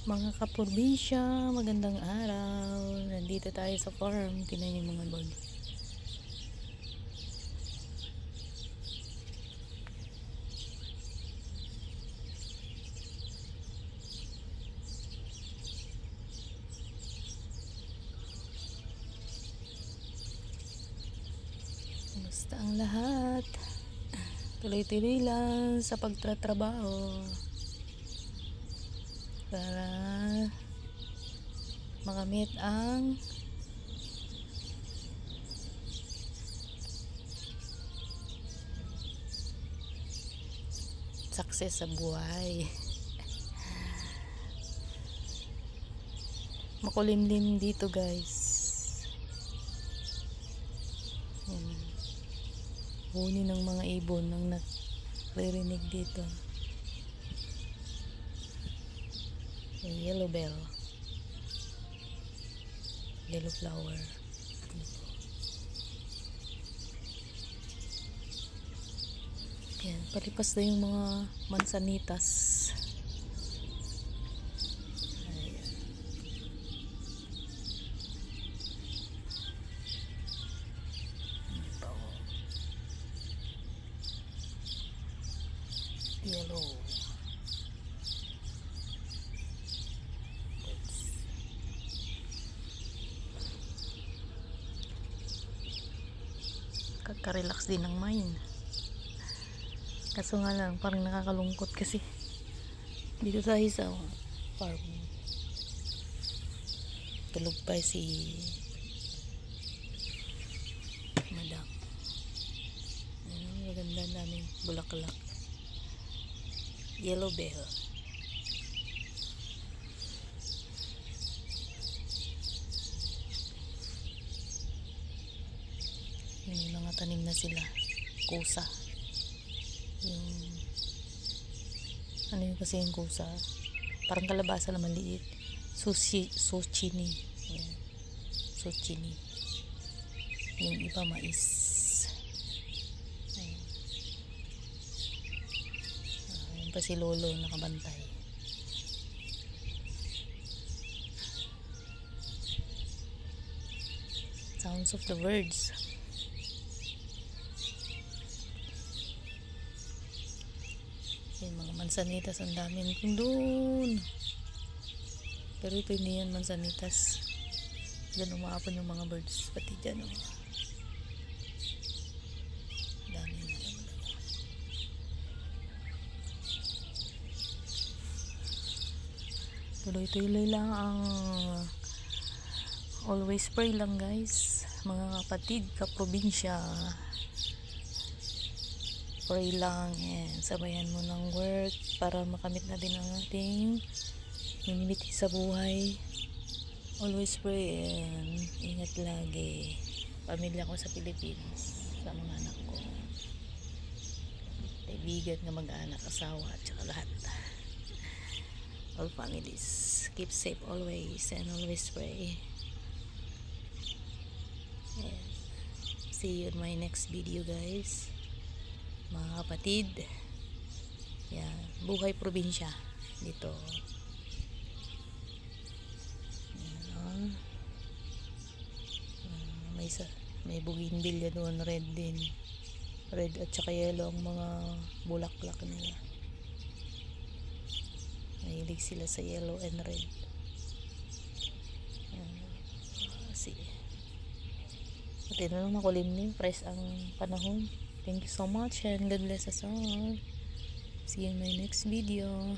Mga kaprobinsya, magandang araw. Nandito tayo sa farm. Tingnan yung mga bird. Kumusta ang lahat? Tuloy-tuloy lang sa pagtatrabaho para makamit ang success sa buhay. Makulimlim dito, guys. Huni ng mga ibon nang naririnig dito. Yellow bell, yellow flower. Yan, palipas na yung mga mansanitas. Ayan. Ito. Yellow. Kakarelax din ng mind. Kaso nga lang, parang nakakalungkot kasi dito tayo sa farm. Tulog pa si madam. Maganda namin bulaklak. Yellow bell. May mga tanim na sila. Kusa. Yung ano yun kasi yung kusa, parang kalabasa na maliit. Zucchini. Ayan. Zucchini. Yung iba mais. Ayan. Ayan pa si lolo nakabantay. Sounds of the birds. Yung mga mansanitas, ang dami kung doon. Pero ito hindi yan mansanitas. Diyan umaapon yung mga birds. Pati dyan dami na lang. Tuloy-tuloy lang ang always pray lang, guys. Mga kapatid, kaprobinsya, pray lang and sabayan mo ng work para makamit natin ang ating minimiti sa buhay. Always pray and ingat lagi. Pamilya ko sa Pilipinas, sa mga anak ko, kaibigan na mag-anak, asawa at saka lahat, all families, keep safe always and always pray. And see you in my next video, guys. Mga kapatid, yan, buhay probinsya dito. Yan, may bougainvillea doon, red din, red at saka yellow ang mga bulaklak nila. Mahilig sila sa yellow and red. Yan, pati na lang makulimlim, fresh ang panahon. Thank you so much and God bless us all. See you in my next video.